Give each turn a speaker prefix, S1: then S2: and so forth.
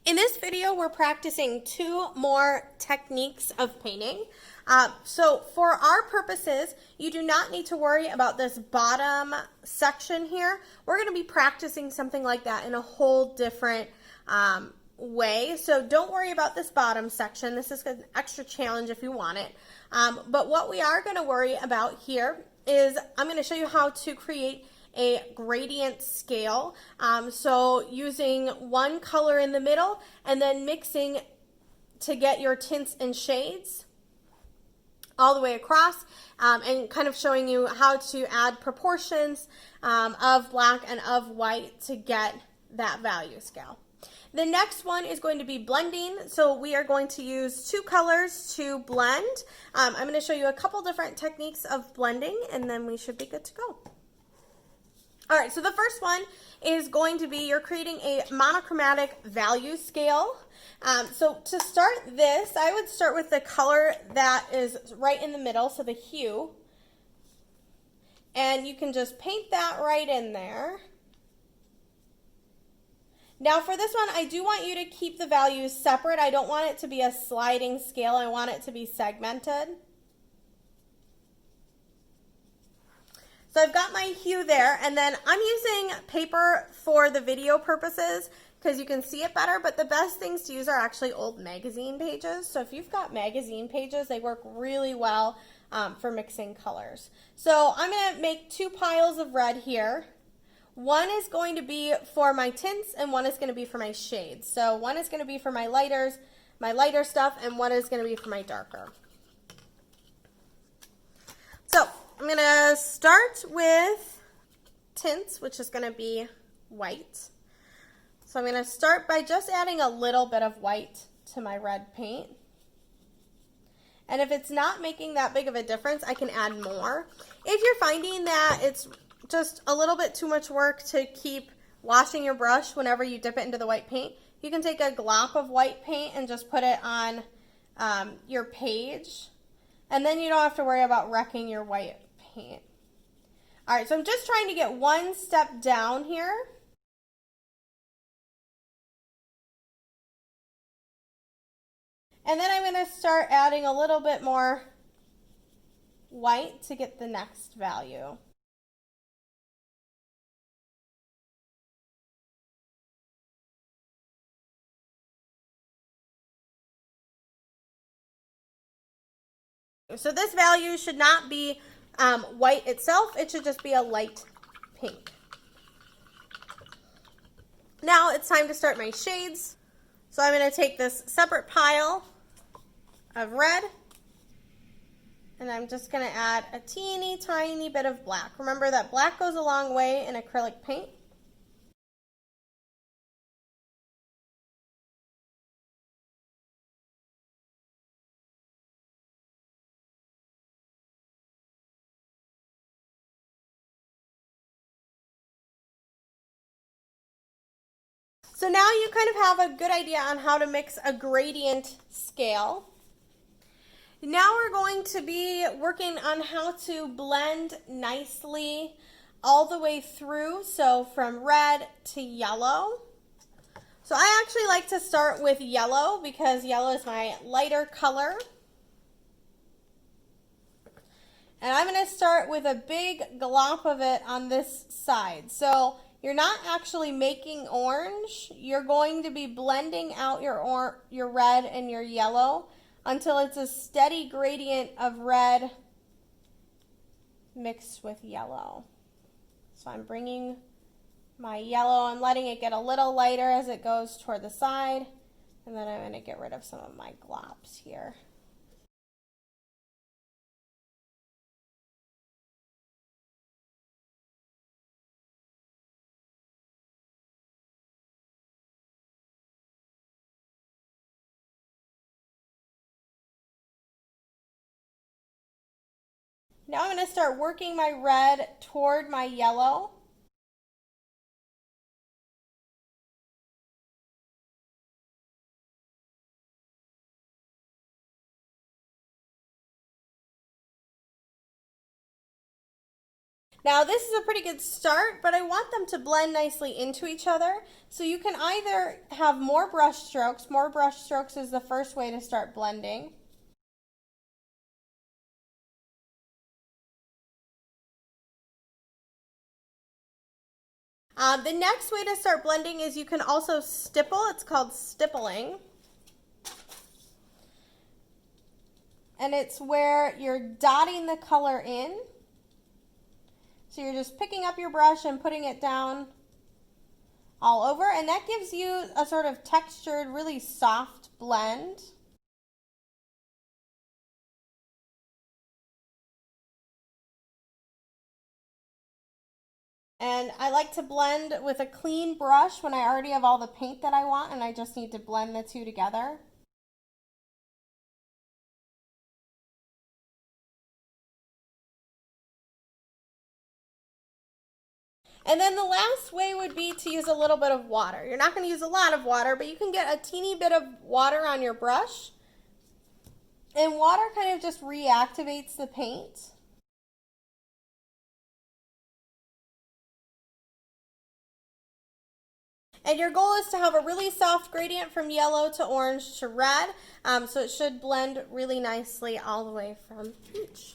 S1: In this video, we're practicing two more techniques of painting. So for our purposes, you do not need to worry about this bottom section here. We're going to be practicing something like that in a whole different way. So don't worry about this bottom section. This is an extra challenge if you want it. But what we are going to worry about here is I'm going to show you how to create a gradient scale. So using one color in the middle and then mixing to get your tints and shades all the way across, and kind of showing you how to add proportions of black and of white to get that value scale. The next one is going to be blending. So we are going to use two colors to blend. I'm going to show you a couple different techniques of blending, and then we should be good to go. All right, so the first one is going to be you're creating a monochromatic value scale. So to start this, I would start with the color that is right in the middle, so the hue. And you can just paint that right in there. Now for this one, I do want you to keep the values separate. I don't want it to be a sliding scale. I want it to be segmented. So I've got my hue there, and then I'm using paper for the video purposes because you can see it better, but the best things to use are actually old magazine pages. So if you've got magazine pages, they work really well for mixing colors. So I'm going to make two piles of red here. One is going to be for my tints, and one is going to be for my shades. So one is going to be for my lighter stuff, and one is going to be for my darker. So I'm going to start with tints, which is going to be white. So I'm going to start by just adding a little bit of white to my red paint. And if it's not making that big of a difference, I can add more. If you're finding that it's just a little bit too much work to keep washing your brush whenever you dip it into the white paint, you can take a glop of white paint and just put it on your page. And then you don't have to worry about wrecking your white paint. All right, so I'm just trying to get one step down here. And then I'm going to start adding a little bit more white to get the next value. So this value should not be white itself. It should just be a light pink. Now it's time to start my shades. So I'm going to take this separate pile of red, and I'm just going to add a teeny tiny bit of black. Remember that black goes a long way in acrylic paint. So now you kind of have a good idea on how to mix a gradient scale. Now we're going to be working on how to blend nicely all the way through, so from red to yellow. So I actually like to start with yellow because yellow is my lighter color. And I'm going to start with a big glop of it on this side. So you're not actually making orange. You're going to be blending out your red and your yellow until it's a steady gradient of red mixed with yellow. So I'm bringing my yellow and letting it get a little lighter as it goes toward the side. And then I'm going to get rid of some of my glops here. Now I'm going to start working my red toward my yellow. Now this is a pretty good start, but I want them to blend nicely into each other. So you can either have more brush strokes. More brush strokes is the first way to start blending. The next way to start blending is you can also stipple. It's called stippling. And it's where you're dotting the color in. So you're just picking up your brush and putting it down all over, and that gives you a sort of textured, really soft blend. And I like to blend with a clean brush when I already have all the paint that I want and I just need to blend the two together. And then the last way would be to use a little bit of water. You're not going to use a lot of water, but you can get a teeny bit of water on your brush. And water kind of just reactivates the paint. And your goal is to have a really soft gradient from yellow to orange to red, so it should blend really nicely all the way from peach.